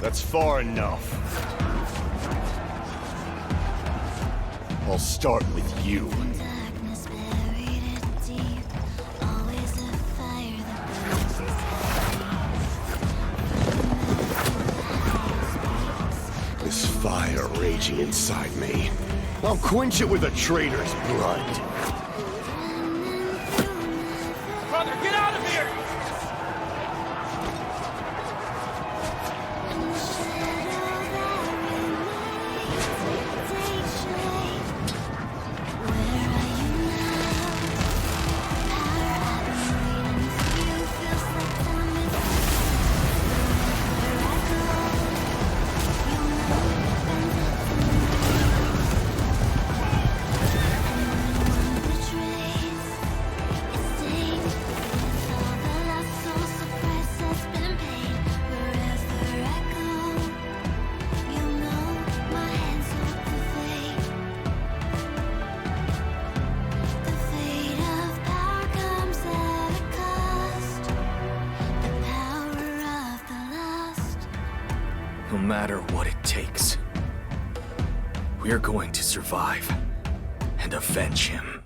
That's far enough. I'll start with you. This fire raging inside me. I'll quench it with a traitor's blood. Brother, get out of here! No matter what it takes, we're going to survive and avenge him.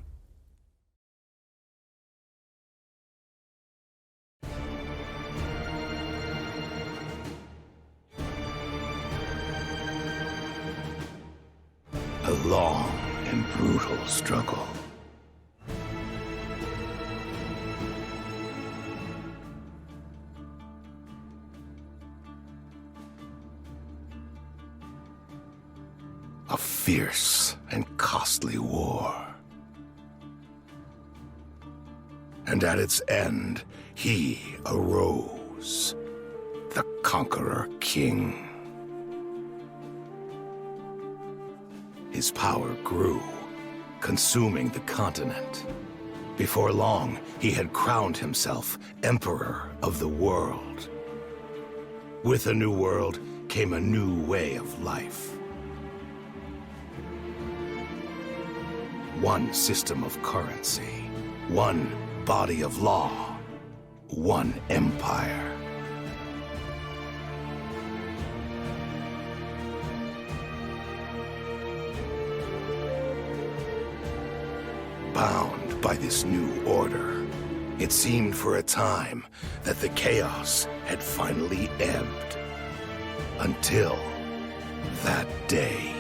A long and brutal struggle. A fierce and costly war. And at its end, he arose, the Conqueror King. His power grew, consuming the continent. Before long, he had crowned himself Emperor of the world. With a new world came a new way of life. One system of currency, one body of law, one empire. Bound by this new order, it seemed for a time that the chaos had finally ebbed. Until that day.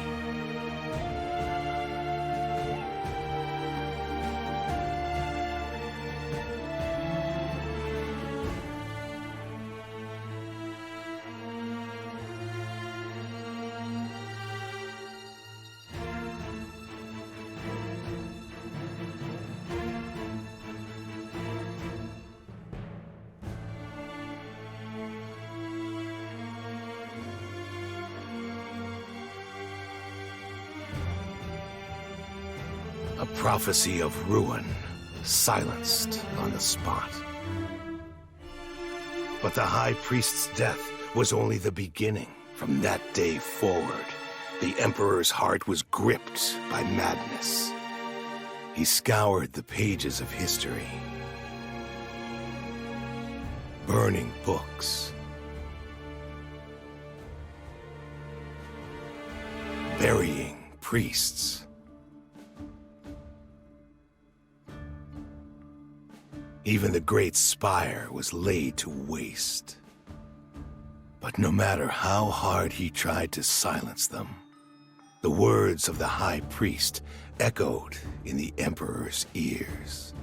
A prophecy of ruin, silenced on the spot. But the High Priest's death was only the beginning. From that day forward, the Emperor's heart was gripped by madness. He scoured the pages of history, burning books, burying priests. Even the great spire was laid to waste. But no matter how hard he tried to silence them, the words of the High Priest echoed in the Emperor's ears.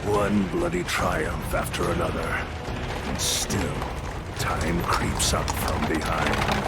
One bloody triumph after another, and still, time creeps up from behind.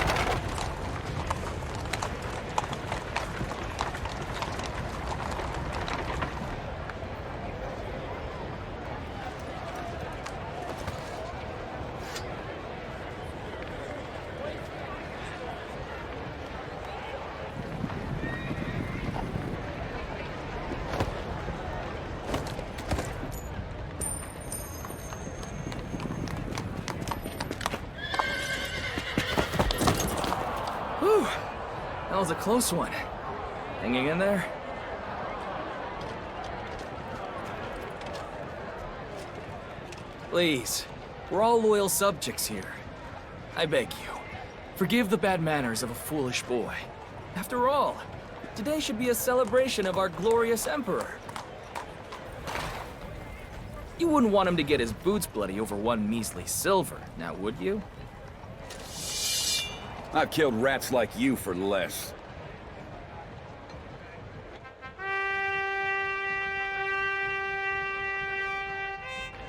a close one. Hanging in there? Please, we're all loyal subjects here. I beg you, forgive the bad manners of a foolish boy. After all, today should be a celebration of our glorious Emperor. You wouldn't want him to get his boots bloody over one measly silver, now would you? I've killed rats like you for less.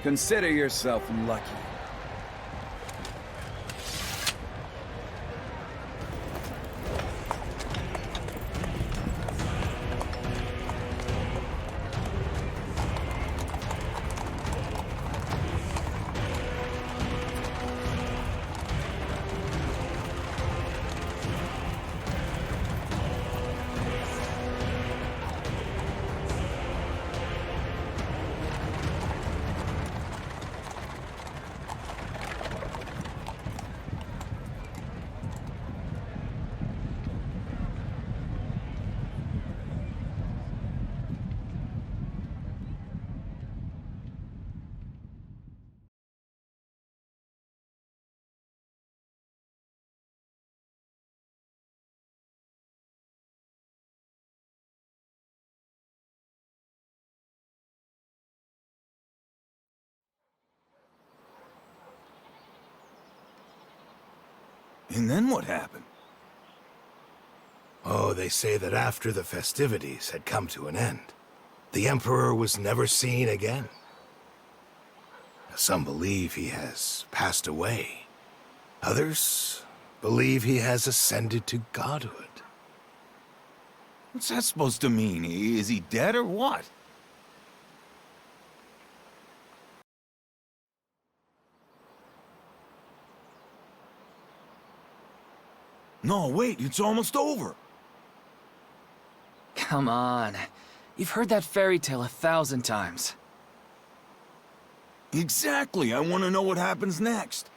Consider yourself lucky. And then what happened? Oh, they say that after the festivities had come to an end, the Emperor was never seen again. Some believe he has passed away. Others believe he has ascended to godhood. What's that supposed to mean? Is he dead or what? No, wait, it's almost over. Come on. You've heard that fairy tale 1,000 times. Exactly, I want to know what happens next.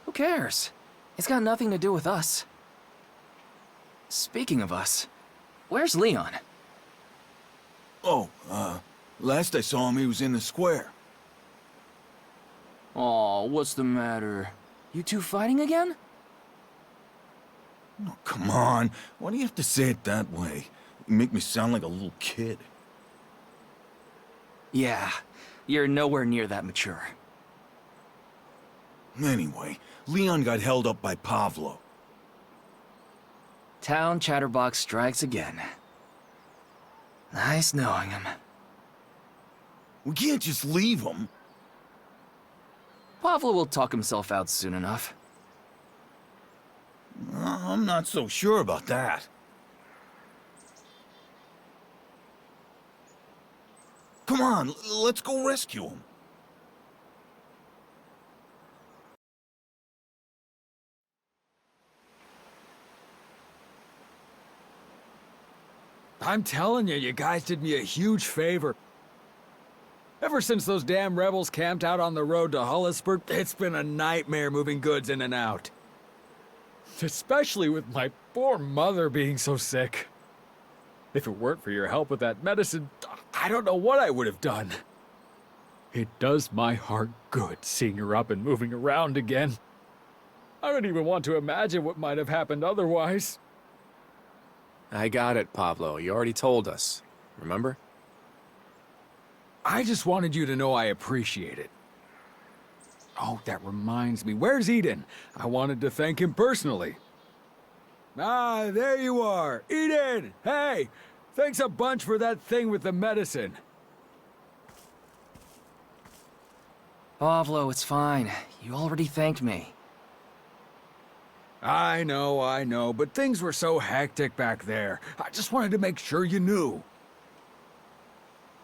Who cares? It's got nothing to do with us. Speaking of us, where's Leon? Oh, last I saw him, he was in the square. Aw, what's the matter? You two fighting again? Oh, come on. Why do you have to say it that way? You make me sound like a little kid. Yeah, you're nowhere near that mature. Anyway, Leon got held up by Pavlo. Town chatterbox strikes again. Nice knowing him. We can't just leave him. Pavlo will talk himself out soon enough. I'm not so sure about that. Come on, let's go rescue him. I'm telling you, you guys did me a huge favor. Ever since those damn rebels camped out on the road to Hullisburg, it's been a nightmare moving goods in and out. Especially with my poor mother being so sick. If it weren't for your help with that medicine, I don't know what I would have done. It does my heart good seeing her up and moving around again. I don't even want to imagine what might have happened otherwise. I got it, Pablo. You already told us. Remember? I just wanted you to know I appreciate it. Oh, that reminds me. Where's Eden? I wanted to thank him personally. Ah, there you are. Eden! Hey! Thanks a bunch for that thing with the medicine. Pavlo, it's fine. You already thanked me. I know, but things were so hectic back there. I just wanted to make sure you knew.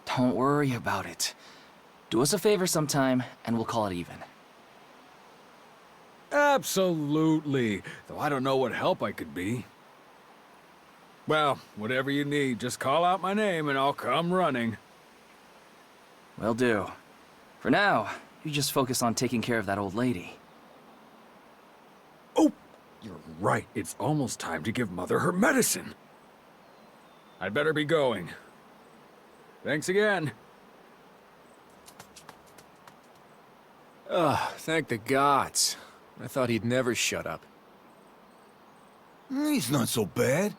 Don't worry about it. Do us a favor sometime, and we'll call it even. Absolutely. Though I don't know what help I could be. Well, whatever you need, just call out my name and I'll come running. Will do. For now, you just focus on taking care of that old lady. Oh, You're right. It's almost time to give Mother her medicine. I'd better be going. Thanks again. Ugh, thank the gods. I thought he'd never shut up. He's not so bad.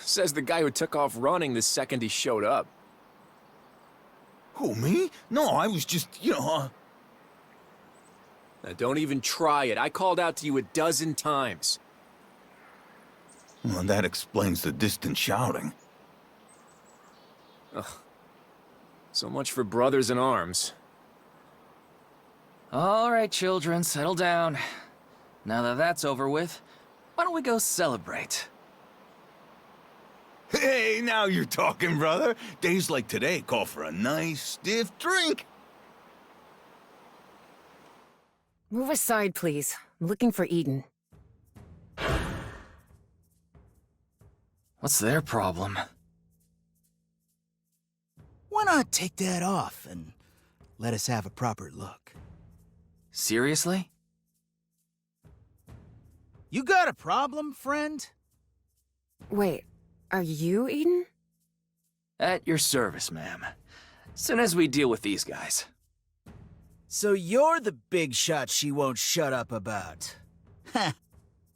Says the guy who took off running the second he showed up. Who, me? No, I was just, Now, don't even try it. I called out to you a dozen times. Well, that explains the distant shouting. Ugh. So much for brothers in arms. All right, children, settle down. Now that that's over with, why don't we go celebrate? Hey, now you're talking, brother. Days like today call for a nice, stiff drink. Move aside, please. I'm looking for Eden. What's their problem? Why not take that off and let us have a proper look? Seriously? You got a problem, friend? Wait, are you Eden? At your service, ma'am. Soon as we deal with these guys. So you're the big shot she won't shut up about. Ha!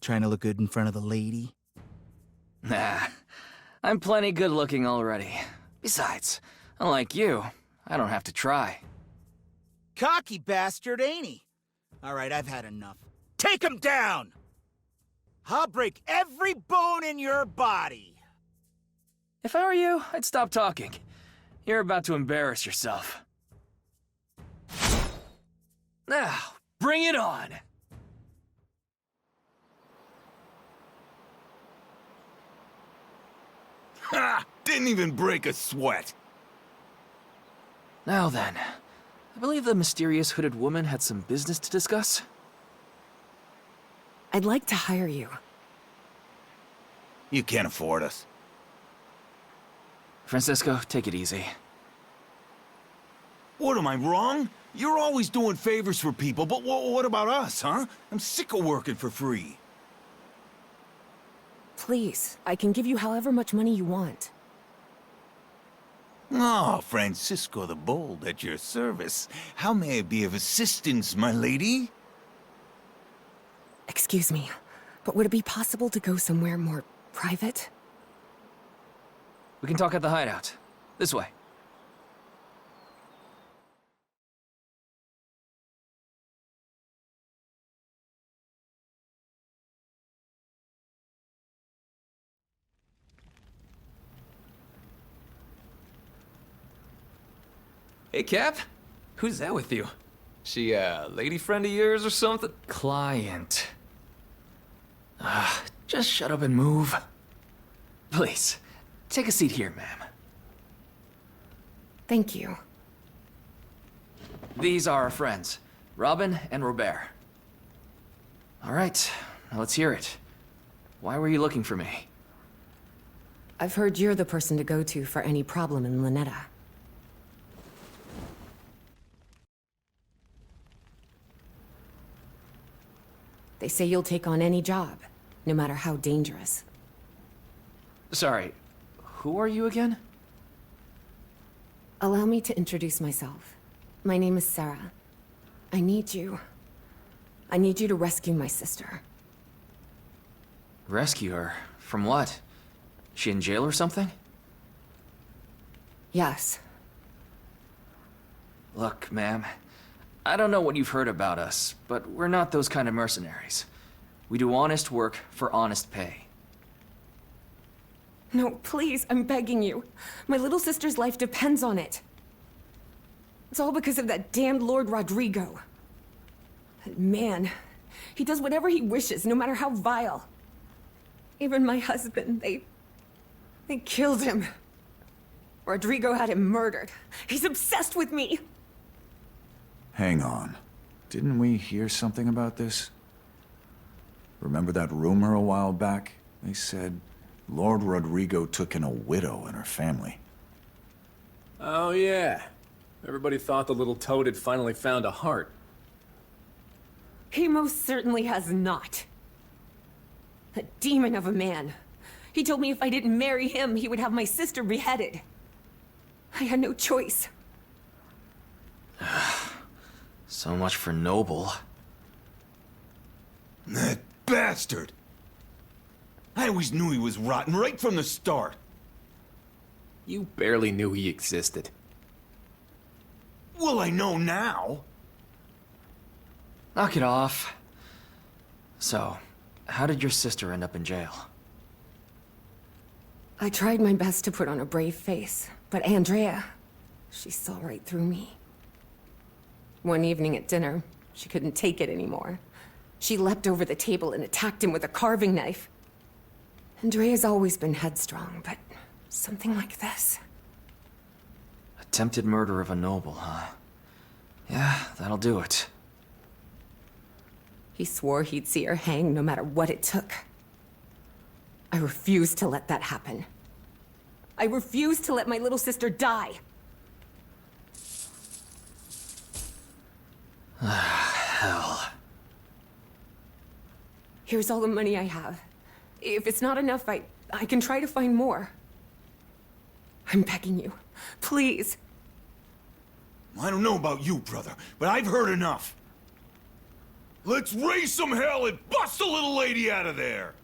Trying to look good in front of the lady? Nah, I'm plenty good looking already. Besides, unlike you, I don't have to try. Cocky bastard, ain't he? Alright, I've had enough. Take him down! I'll break every bone in your body! If I were you, I'd stop talking. You're about to embarrass yourself. Now, bring it on! Ha! Didn't even break a sweat. Now then, I believe the mysterious hooded woman had some business to discuss. I'd like to hire you. You can't afford us. Francisco, take it easy. What, am I wrong? You're always doing favors for people, but what about us, huh? I'm sick of working for free. Please, I can give you however much money you want. Oh, Francisco the Bold at your service. How may I be of assistance, my lady? Excuse me, but would it be possible to go somewhere more private? We can talk at the hideout. This way. Hey, Cap. Who's that with you? She a lady friend of yours or something? Client. Just shut up and move. Please, take a seat here, ma'am. Thank you. These are our friends, Robin and Robert. All right, now let's hear it. Why were you looking for me? I've heard you're the person to go to for any problem in Lynetta. They say you'll take on any job, no matter how dangerous. Sorry, who are you again? Allow me to introduce myself. My name is Sarah. I need you. I need you to rescue my sister. Rescue her? From what? She in jail or something? Yes. Look, ma'am, I don't know what you've heard about us, but we're not those kind of mercenaries. We do honest work for honest pay. No, please, I'm begging you. My little sister's life depends on it. It's all because of that damned Lord Rodrigo. That man, he does whatever he wishes, no matter how vile. Even my husband, they killed him. Rodrigo had him murdered. He's obsessed with me. Hang on. Didn't we hear something about this? Remember that rumor a while back? They said Lord Rodrigo took in a widow and her family. Oh, yeah. Everybody thought the little toad had finally found a heart. He most certainly has not. A demon of a man. He told me if I didn't marry him, he would have my sister beheaded. I had no choice. So much for noble. That bastard! I always knew he was rotten right from the start. You barely knew he existed. Well, I know now. Knock it off. So, how did your sister end up in jail? I tried my best to put on a brave face, but Andrea, she saw right through me. One evening at dinner, she couldn't take it anymore. She leapt over the table and attacked him with a carving knife. Andrea's always been headstrong, but something like this. Attempted murder of a noble, huh? Yeah, that'll do it. He swore he'd see her hanged no matter what it took. I refused to let that happen. I refused to let my little sister die. Hell. Here's all the money I have. If it's not enough, I can try to find more. I'm begging you. Please. I don't know about you, brother, but I've heard enough. Let's raise some hell and bust the little lady out of there!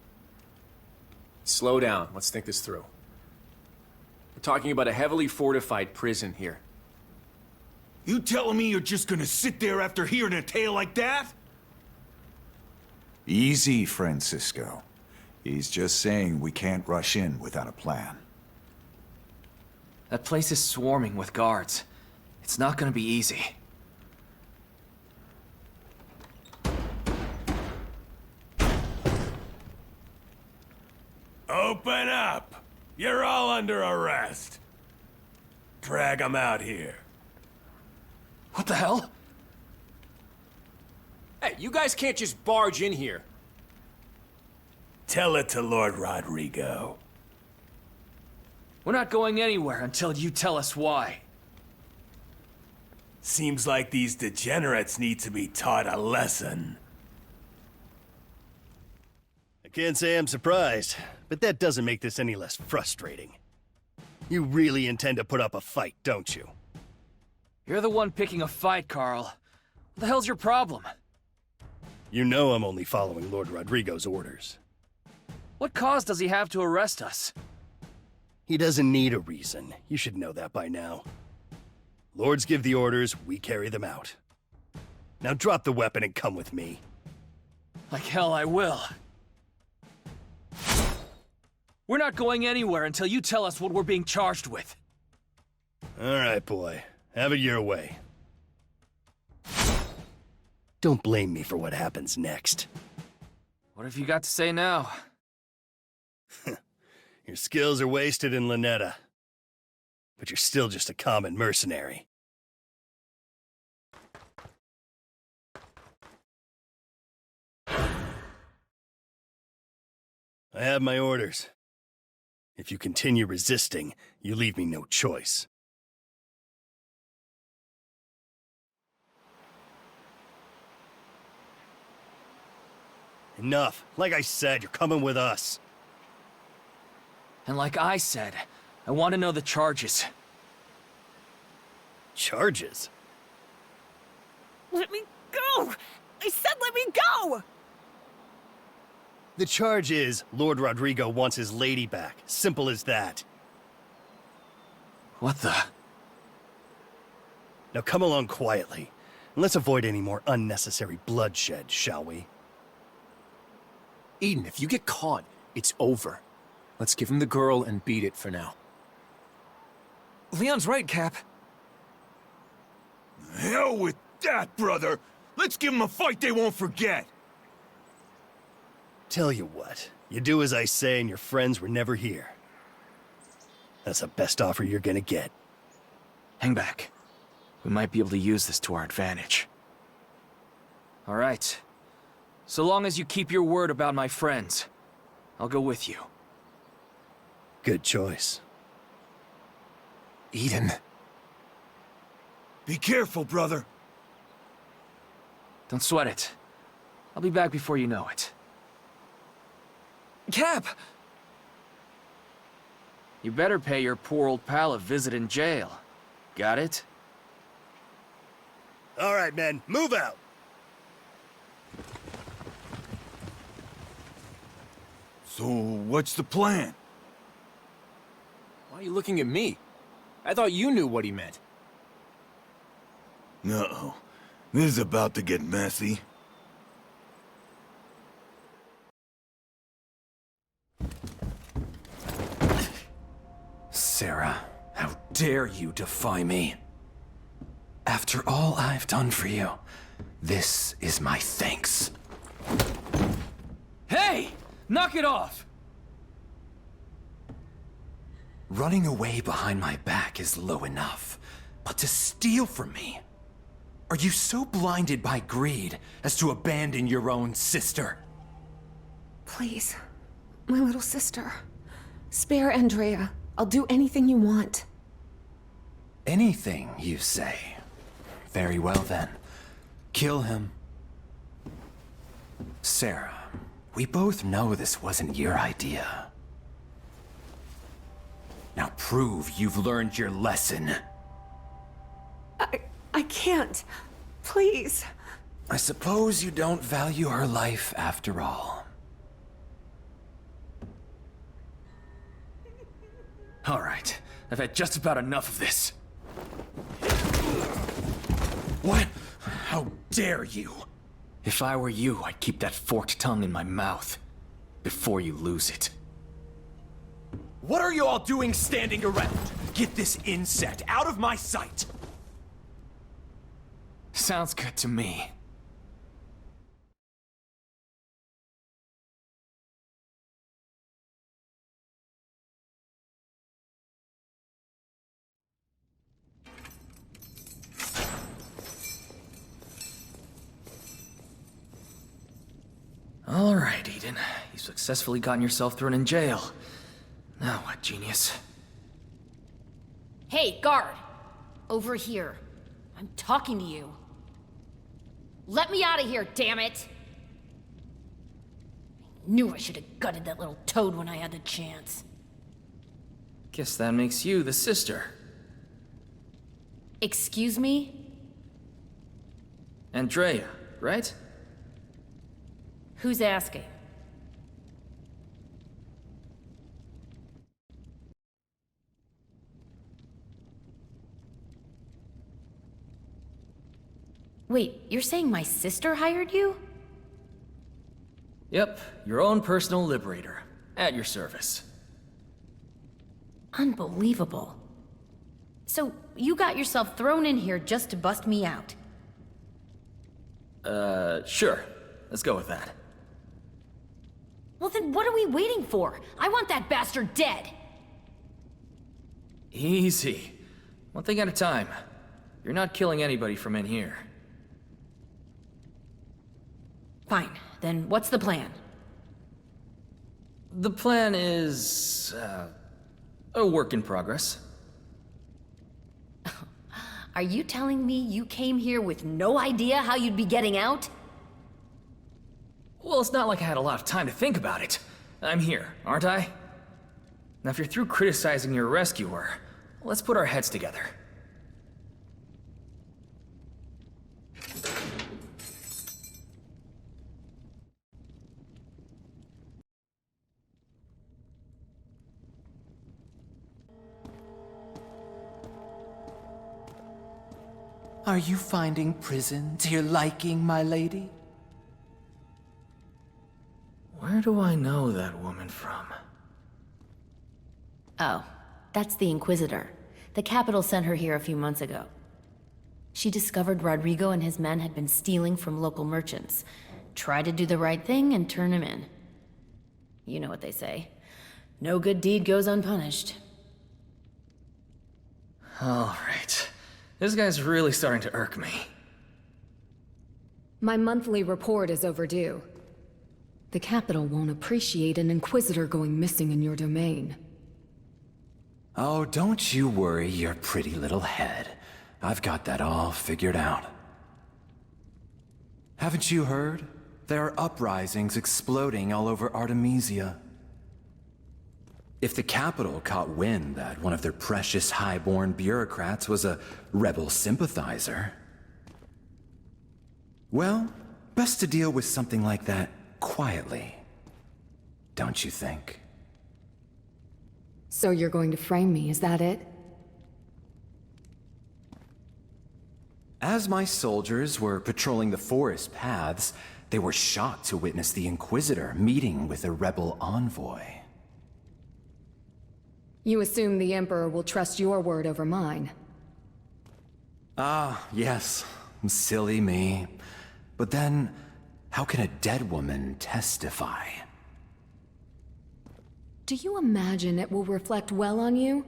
Slow down. Let's think this through. We're talking about a heavily fortified prison here. You telling me you're just gonna sit there after hearing a tale like that? Easy, Francisco. He's just saying we can't rush in without a plan. That place is swarming with guards. It's not gonna be easy. Open up! You're all under arrest. Drag them out here. What the hell? Hey, you guys can't just barge in here. Tell it to Lord Rodrigo. We're not going anywhere until you tell us why. Seems like these degenerates need to be taught a lesson. I can't say I'm surprised, but that doesn't make this any less frustrating. You really intend to put up a fight, don't you? You're the one picking a fight, Carl. What the hell's your problem? You know I'm only following Lord Rodrigo's orders. What cause does he have to arrest us? He doesn't need a reason. You should know that by now. Lords give the orders, we carry them out. Now drop the weapon and come with me. Like hell I will. We're not going anywhere until you tell us what we're being charged with. All right, boy. Have it your way. Don't blame me for what happens next. What have you got to say now? Your skills are wasted in Lynetta. But you're still just a common mercenary. I have my orders. If you continue resisting, you leave me no choice. Enough. Like I said, you're coming with us. And like I said, I want to know the charges. Charges? Let me go! I said let me go! The charge is, Lord Rodrigo wants his lady back. Simple as that. What the? Now come along quietly, and let's avoid any more unnecessary bloodshed, shall we? Eden, if you get caught, it's over. Let's give him the girl and beat it for now. Leon's right, Cap. Hell with that, brother! Let's give them a fight they won't forget! Tell you what, you do as I say and your friends were never here. That's the best offer you're gonna get. Hang back. We might be able to use this to our advantage. All right. So long as you keep your word about my friends, I'll go with you. Good choice. Eden. Be careful, brother. Don't sweat it. I'll be back before you know it. Cap! You better pay your poor old pal a visit in jail. Got it? All right, men, move out. So, what's the plan? Why are you looking at me? I thought you knew what he meant. Uh-oh. This is about to get messy. Sarah, how dare you defy me? After all I've done for you, this is my thanks. Hey! Knock it off! Running away behind my back is low enough, but to steal from me? Are you so blinded by greed as to abandon your own sister? Please, my little sister. Spare Andrea. I'll do anything you want. Anything, you say? Very well then. Kill him. Sarah, we both know this wasn't your idea. Now prove you've learned your lesson. I can't. Please. I suppose you don't value her life after all. All right, I've had just about enough of this. What? How dare you? If I were you, I'd keep that forked tongue in my mouth before you lose it. What are you all doing standing around? Get this insect out of my sight! Sounds good to me. All right, Eden. You've successfully gotten yourself thrown in jail. Now what, genius? Hey, guard! Over here. I'm talking to you. Let me out of here, damn it! I knew I should have gutted that little toad when I had the chance. Guess that makes you the sister. Excuse me? Andrea, right? Who's asking? Wait, you're saying my sister hired you? Yep, your own personal liberator. At your service. Unbelievable. So, you got yourself thrown in here just to bust me out? Sure. Let's go with that. Well then what are we waiting for? I want that bastard dead! Easy. One thing at a time. You're not killing anybody from in here. Fine, then what's the plan? The plan is, a work in progress. Are you telling me you came here with no idea how you'd be getting out? Well, it's not like I had a lot of time to think about it. I'm here, aren't I? Now, if you're through criticizing your rescuer, let's put our heads together. Are you finding prison to your liking, my lady? Where do I know that woman from? Oh, that's the Inquisitor. The Capitol sent her here a few months ago. She discovered Rodrigo and his men had been stealing from local merchants. Tried to do the right thing and turn him in. You know what they say. No good deed goes unpunished. All right. This guy's really starting to irk me. My monthly report is overdue. The Capitol won't appreciate an Inquisitor going missing in your domain. Oh, don't you worry your pretty little head. I've got that all figured out. Haven't you heard? There are uprisings exploding all over Artemisia. If the capital caught wind that one of their precious highborn bureaucrats was a rebel sympathizer, well, best to deal with something like that quietly, don't you think? So you're going to frame me, is that it? As my soldiers were patrolling the forest paths, they were shocked to witness the Inquisitor meeting with a rebel envoy. You assume the Emperor will trust your word over mine. Ah, yes. Silly me. But then, how can a dead woman testify? Do you imagine it will reflect well on you?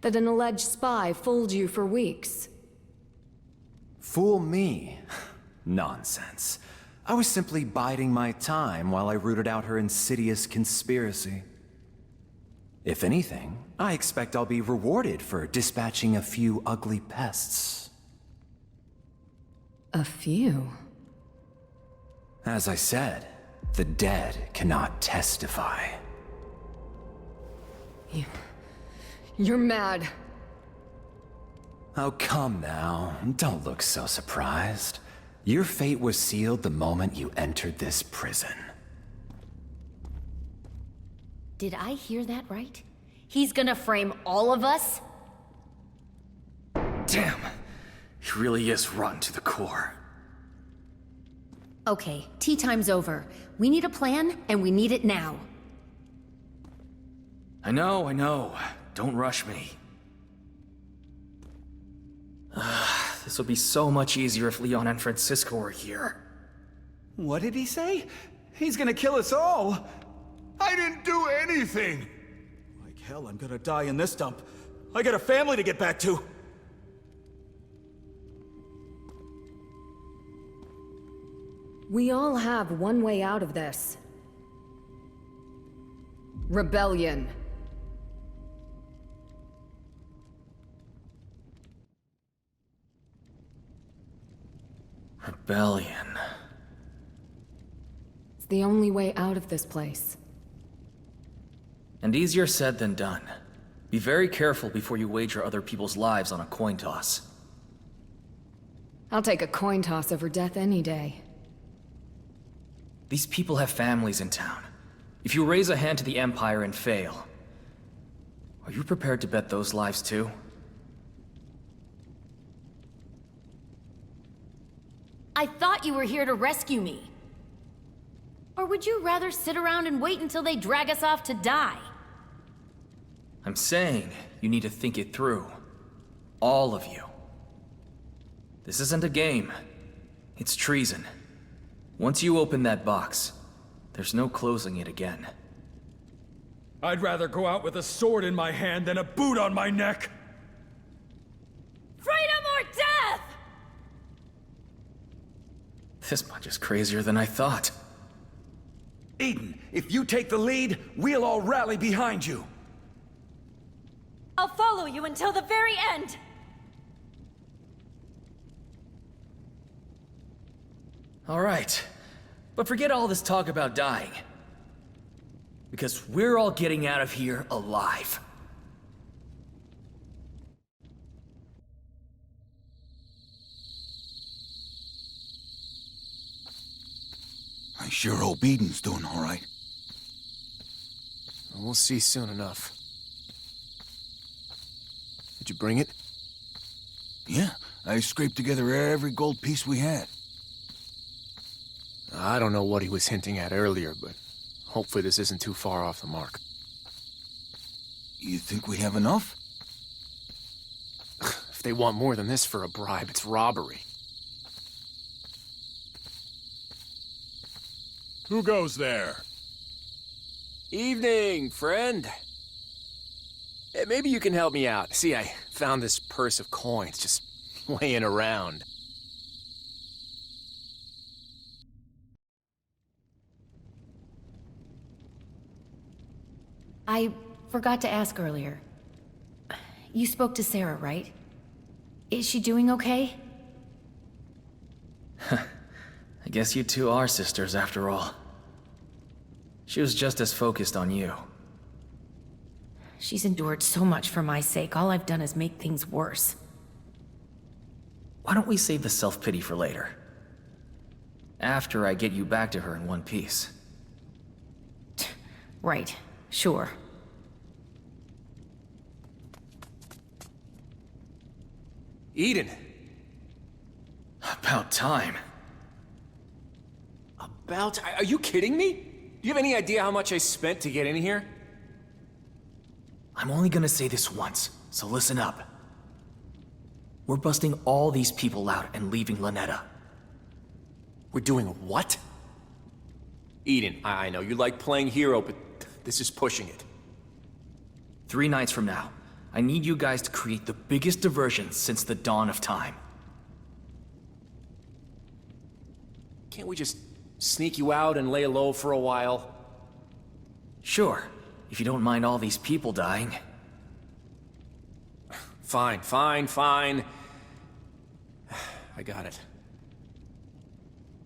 That an alleged spy fooled you for weeks? Fool me? Nonsense. I was simply biding my time while I rooted out her insidious conspiracy. If anything, I expect I'll be rewarded for dispatching a few ugly pests. A few? As I said, the dead cannot testify. You're mad. Oh, come now. Don't look so surprised. Your fate was sealed the moment you entered this prison. Did I hear that right? He's gonna frame all of us? Damn. He really is rotten to the core. Okay, tea time's over. We need a plan, and we need it now. I know. Don't rush me. This would be so much easier if Leon and Francisco were here. What did he say? He's gonna kill us all! I didn't do anything! Like hell, I'm gonna die in this dump. I got a family to get back to. We all have one way out of this. Rebellion. Rebellion. It's the only way out of this place. And easier said than done. Be very careful before you wager other people's lives on a coin toss. I'll take a coin toss over death any day. These people have families in town. If you raise a hand to the Empire and fail, are you prepared to bet those lives too? I thought you were here to rescue me. Or would you rather sit around and wait until they drag us off to die? I'm saying you need to think it through. All of you. This isn't a game. It's treason. Once you open that box, there's no closing it again. I'd rather go out with a sword in my hand than a boot on my neck! Freedom or death! This bunch is crazier than I thought. Eden, if you take the lead, we'll all rally behind you. I'll follow you until the very end! All right, but forget all this talk about dying. Because we're all getting out of here alive. I sure hope Eden's doing all right. We'll see soon enough. Did you bring it? Yeah, I scraped together every gold piece we had. I don't know what he was hinting at earlier, but hopefully this isn't too far off the mark. You think we have enough? If they want more than this for a bribe, it's robbery. Who goes there? Evening, friend. Hey, maybe you can help me out. See, I found this purse of coins just laying around. I forgot to ask earlier. You spoke to Sarah, right? Is she doing okay? I guess you two are sisters after all. She was just as focused on you. She's endured so much for my sake. All I've done is make things worse. Why don't we save the self-pity for later? After I get you back to her in one piece. Right, sure. Eden! About time. Are you kidding me? Do you have any idea how much I spent to get in here? I'm only gonna say this once, so listen up. We're busting all these people out and leaving Lynetta. We're doing what? Eden, I know you like playing hero, but this is pushing it. 3 nights from now, I need you guys to create the biggest diversion since the dawn of time. Can't we just sneak you out and lay low for a while? Sure, if you don't mind all these people dying. Fine. I got it.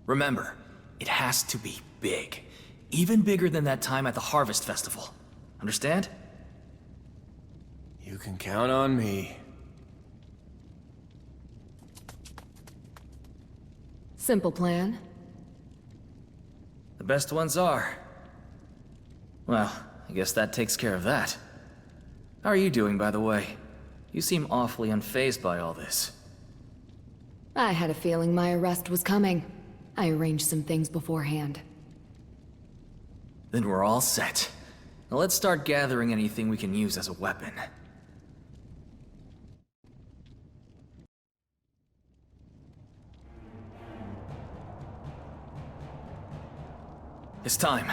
Remember, it has to be big. Even bigger than that time at the Harvest Festival. Understand? You can count on me. Simple plan. The best ones are. Well, I guess that takes care of that. How are you doing, by the way? You seem awfully unfazed by all this. I had a feeling my arrest was coming. I arranged some things beforehand. Then we're all set. Now let's start gathering anything we can use as a weapon. It's time.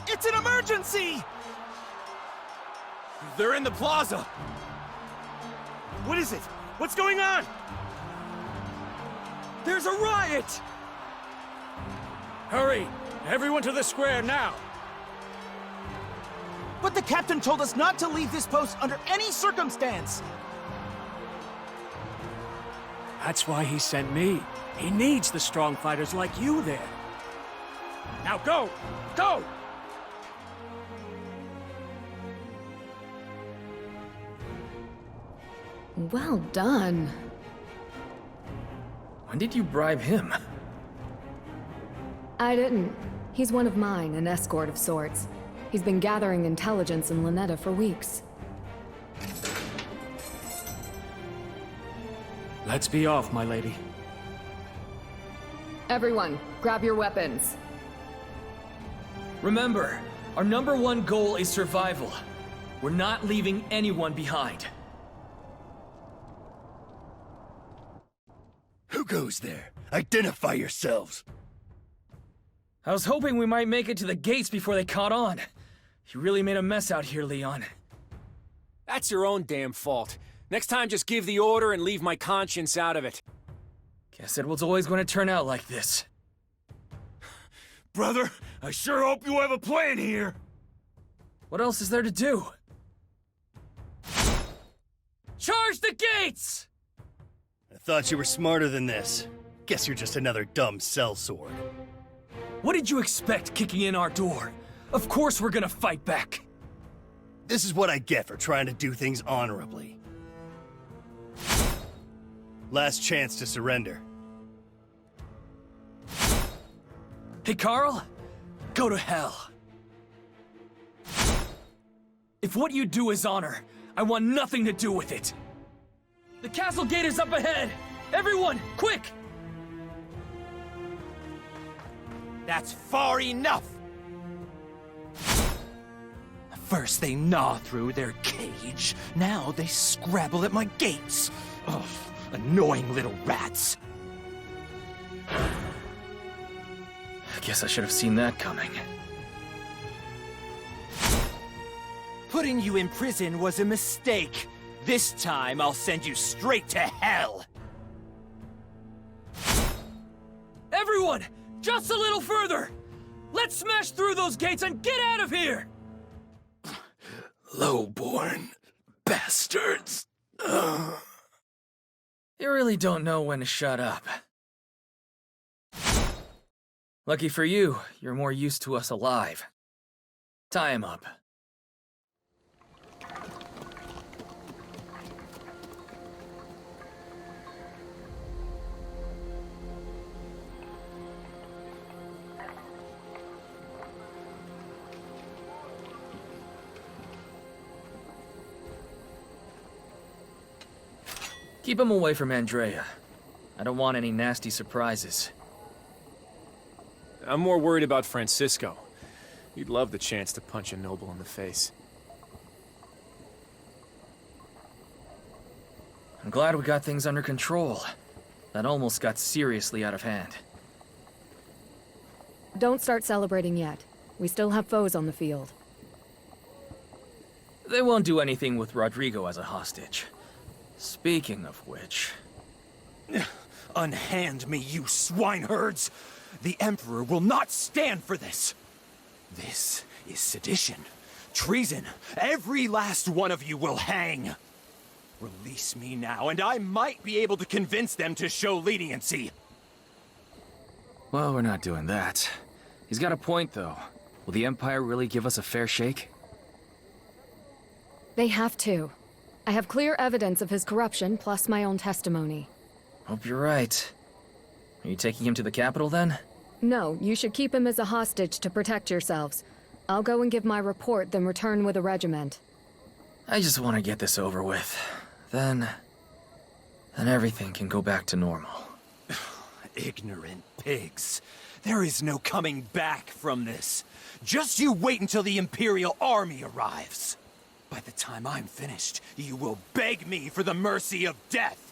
It's an emergency! They're in the plaza! What is it? What's going on? There's a riot! Hurry! Everyone to the square now! But the captain told us not to leave this post under any circumstance! That's why he sent me. He needs the strong fighters like you there. Now go! Go! Well done. When did you bribe him? I didn't. He's one of mine, an escort of sorts. He's been gathering intelligence in Lynetta for weeks. Let's be off, my lady. Everyone, grab your weapons. Remember, our #1 goal is survival. We're not leaving anyone behind. Who goes there? Identify yourselves! I was hoping we might make it to the gates before they caught on. You really made a mess out here, Leon. That's your own damn fault. Next time, just give the order and leave my conscience out of it. Guess it was always going to turn out like this. Brother, I sure hope you have a plan here! What else is there to do? Charge the gates! I thought you were smarter than this. Guess you're just another dumb sellsword. What did you expect kicking in our door? Of course we're gonna fight back. This is what I get for trying to do things honorably. Last chance to surrender. Hey, Carl, go to hell. If what you do is honor, I want nothing to do with it. The castle gate is up ahead! Everyone, quick! That's far enough! First they gnaw through their cage, now they scrabble at my gates. Ugh, annoying little rats. I guess I should have seen that coming. Putting you in prison was a mistake. This time I'll send you straight to hell. Everyone, just a little further! Let's smash through those gates and get out of here! Lowborn bastards. You really don't know when to shut up. Lucky for you, you're more used to us alive. Tie him up. Keep him away from Andrea. I don't want any nasty surprises. I'm more worried about Francisco. You'd love the chance to punch a noble in the face. I'm glad we got things under control. That almost got seriously out of hand. Don't start celebrating yet. We still have foes on the field. They won't do anything with Rodrigo as a hostage. Speaking of which... Unhand me, you swineherds! The Emperor will not stand for this! This is sedition, treason. Every last one of you will hang! Release me now, and I might be able to convince them to show leniency. Well, we're not doing that. He's got a point, though. Will the Empire really give us a fair shake? They have to. I have clear evidence of his corruption, plus my own testimony. Hope you're right. Are you taking him to the capital, then? No, you should keep him as a hostage to protect yourselves. I'll go and give my report, then return with a regiment. I just want to get this over with. Then everything can go back to normal. Ignorant pigs. There is no coming back from this. Just you wait until the Imperial army arrives. By the time I'm finished, you will beg me for the mercy of death.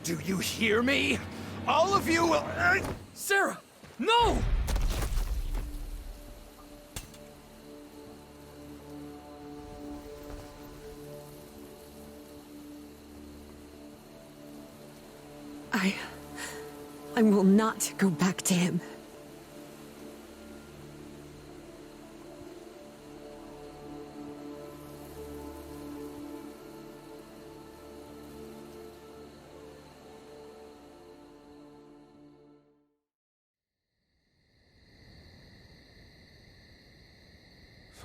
Do you hear me? All of you will... Sarah! No! I will not go back to him.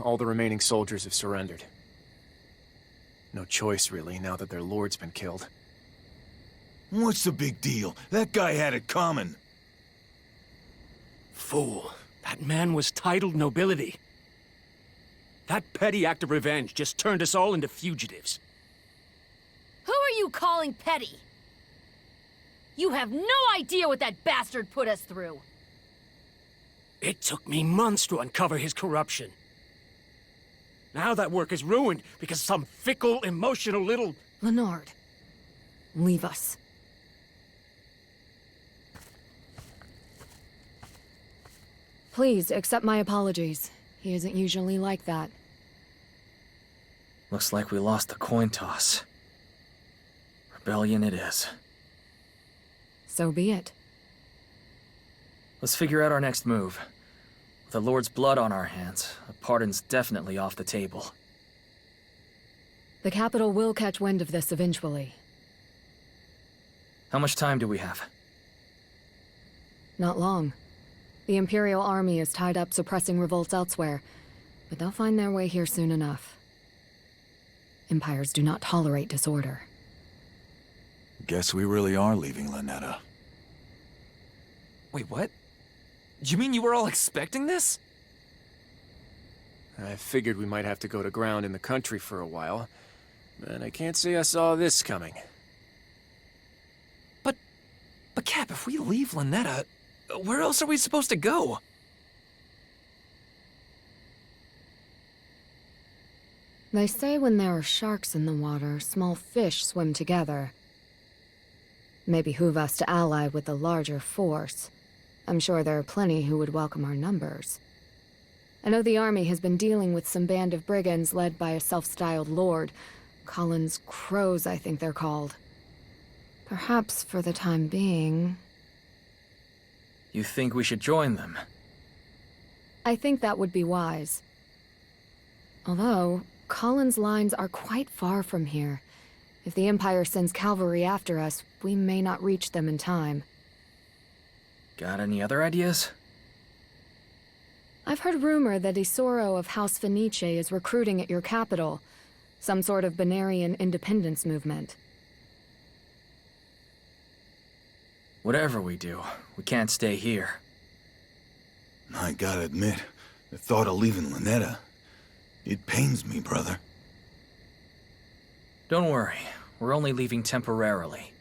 All the remaining soldiers have surrendered. No choice, really, now that their lord's been killed. What's the big deal? That guy had it coming. Fool. That man was titled nobility. That petty act of revenge just turned us all into fugitives. Who are you calling petty? You have no idea what that bastard put us through. It took me months to uncover his corruption. Now that work is ruined because some fickle, emotional little... Leonard, leave us. Please, accept my apologies. He isn't usually like that. Looks like we lost the coin toss. Rebellion it is. So be it. Let's figure out our next move. With the Lord's blood on our hands, a pardon's definitely off the table. The capital will catch wind of this eventually. How much time do we have? Not long. The Imperial army is tied up suppressing revolts elsewhere, but they'll find their way here soon enough. Empires do not tolerate disorder. Guess we really are leaving Lynetta. Wait, what? You mean you were all expecting this? I figured we might have to go to ground in the country for a while, and I can't say I saw this coming. But Cap, if we leave Lynetta, where else are we supposed to go? They say when there are sharks in the water, small fish swim together. May behoove us to ally with a larger force. I'm sure there are plenty who would welcome our numbers. I know the army has been dealing with some band of brigands led by a self-styled lord, Cullen's crows, I think they're called. Perhaps for the time being... You think we should join them? I think that would be wise. Although, Cullen's lines are quite far from here. If the Empire sends cavalry after us, we may not reach them in time. Got any other ideas? I've heard rumor that Isoro of House Fenice is recruiting at your capital. Some sort of Benarian independence movement. Whatever we do, we can't stay here. I gotta admit, the thought of leaving Lynetta, it pains me, brother. Don't worry, we're only leaving temporarily.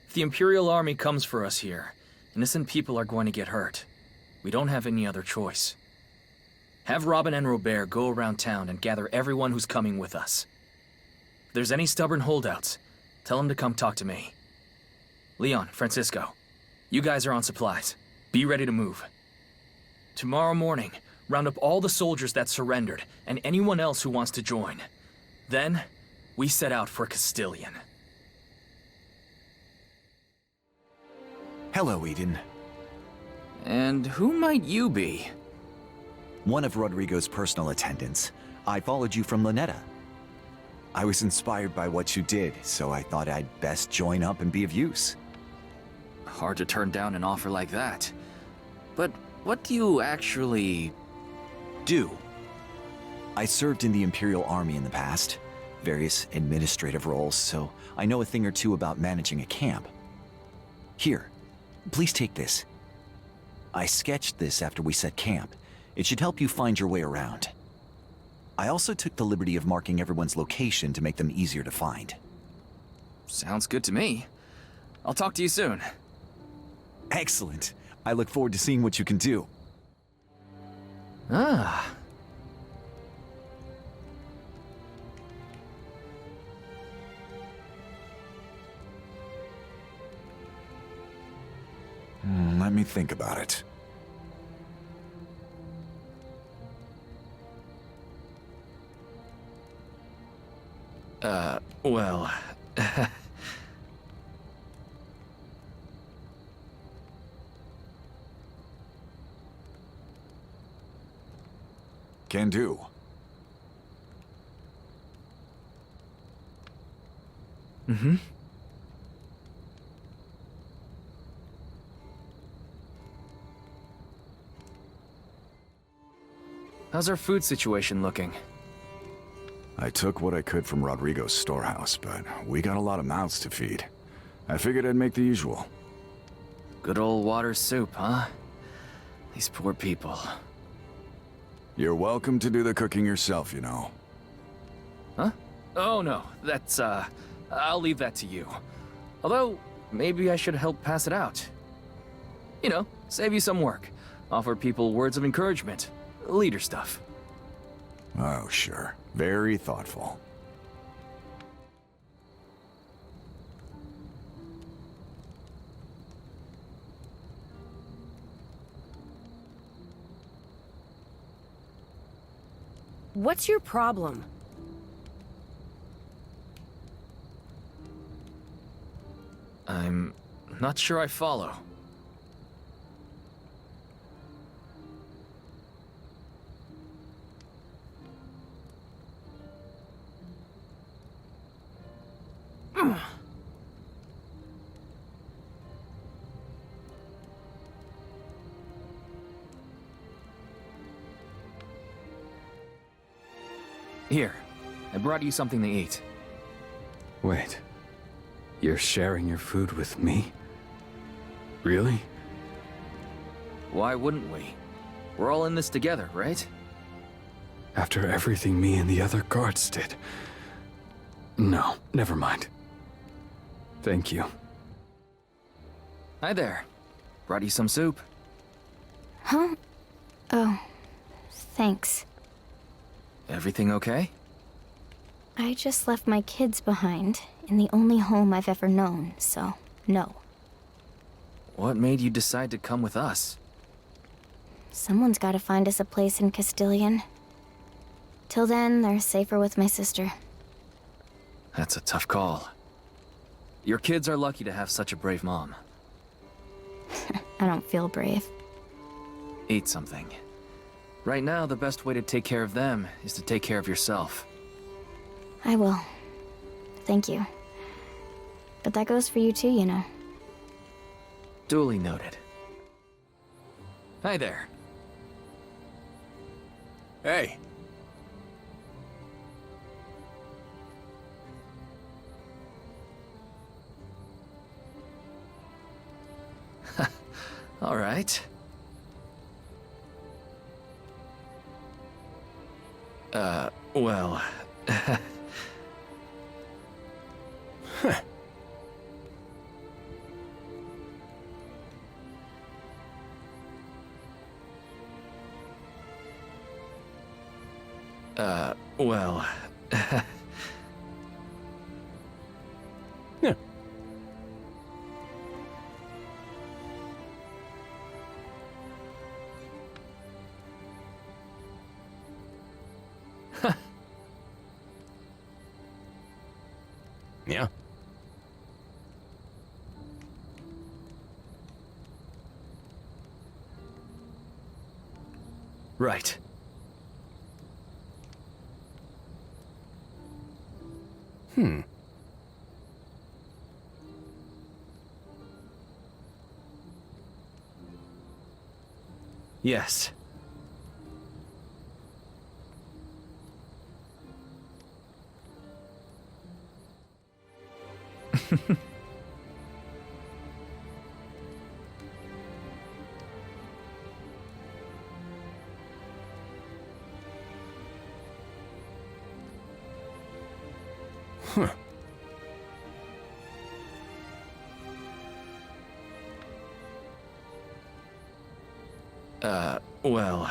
If the Imperial army comes for us here, innocent people are going to get hurt. We don't have any other choice. Have Robin and Robert go around town and gather everyone who's coming with us. If there's any stubborn holdouts, tell them to come talk to me. Leon, Francisco, you guys are on supplies. Be ready to move. Tomorrow morning, round up all the soldiers that surrendered and anyone else who wants to join. Then, we set out for Castilian. Hello, Eden. And who might you be? One of Rodrigo's personal attendants. I followed you from Lynetta. I was inspired by what you did, so I thought I'd best join up and be of use. Hard to turn down an offer like that. But what do you actually... do? I served in the Imperial Army in the past, various administrative roles, so I know a thing or two about managing a camp. Here, please take this. I sketched this after we set camp. It should help you find your way around. I also took the liberty of marking everyone's location to make them easier to find. Sounds good to me. I'll talk to you soon. Excellent. I look forward to seeing what you can do. Ah. Let me think about it. Well... Can do. Mm-hmm. How's our food situation looking? I took what I could from Rodrigo's storehouse, but we got a lot of mouths to feed. I figured I'd make the usual. Good old water soup, huh? These poor people. You're welcome to do the cooking yourself, you know. Huh? Oh no, that's, I'll leave that to you. Although, maybe I should help pass it out. You know, save you some work. Offer people words of encouragement. Leader stuff. Oh, sure. Very thoughtful. What's your problem? I'm not sure I follow. Here, I brought you something to eat. Wait. You're sharing your food with me? Really? Why wouldn't we? We're all in this together, right? After everything me and the other guards did. No, never mind. Thank you. Hi there. Brought you some soup. Huh? Oh, thanks. Everything okay? I just left my kids behind, in the only home I've ever known, so no. What made you decide to come with us? Someone's gotta find us a place in Castilian. Till then, they're safer with my sister. That's a tough call. Your kids are lucky to have such a brave mom. I don't feel brave. Eat something. Right now, the best way to take care of them is to take care of yourself. I will. Thank you. But that goes for you too, you know. Duly noted. Hi there. Hey. All right. Well... well... Yeah. Yeah. Right. Yes. Huh. Well...